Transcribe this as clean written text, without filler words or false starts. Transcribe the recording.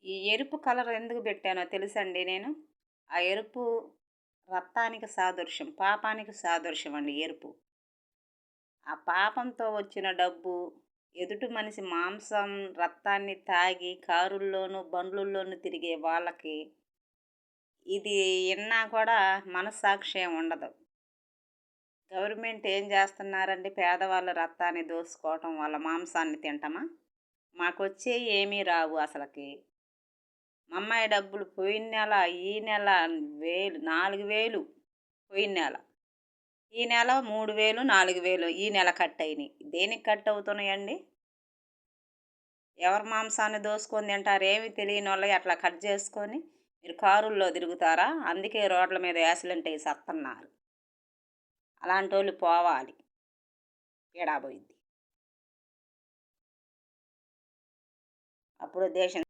ఈ ఎరుపు కలర్ ఎందుకు పెట్టానో తెలుసండి నేను? ఆ ఎరుపు రక్తానికి సాదృశ్యం. పాపానికి సాదృశ్యం అండి ఎరుపు. ఆ పాపంతో వచ్చిన డబ్బు, ఎదుటి మనిషి మాంసం, రక్తాన్ని తాగి కారుల్లోనూ, బండ్లుల్లోనూ తిరిగే వాళ్ళకి ఇది ఇన్నా కూడా మనస్సాక్షి ఉండదు. గవర్నమెంట్ ఏం చేస్తున్నారండి? పేదవాళ్ళ రక్తాన్ని దోసుకోవటం, వాళ్ళ మాంసాన్ని తింటమా? మాకొచ్చేయి ఏమీ రావు అసలకి. మా అమ్మాయి డబ్బులు పోయిన నెల, ఈ నెల 4,000 పోయిన నెల. ఈ నెల 3,000, 4,000 ఈ నెల కట్ అయినాయి. దేనికి కట్ అవుతున్నాయండి? ఎవరి మాంసాన్ని దోసుకొని తింటారు? ఏమి తెలియనోళ్ళయి అట్లా కట్ చేసుకొని మీరు కారుల్లో తిరుగుతారా? అందుకే రోడ్ల మీద యాక్సిడెంట్ అయ్యి సత్తన్నారు. అలాంటోళ్ళు పోవాలి. పీడా పోయిద్ది. అప్పుడు దేశం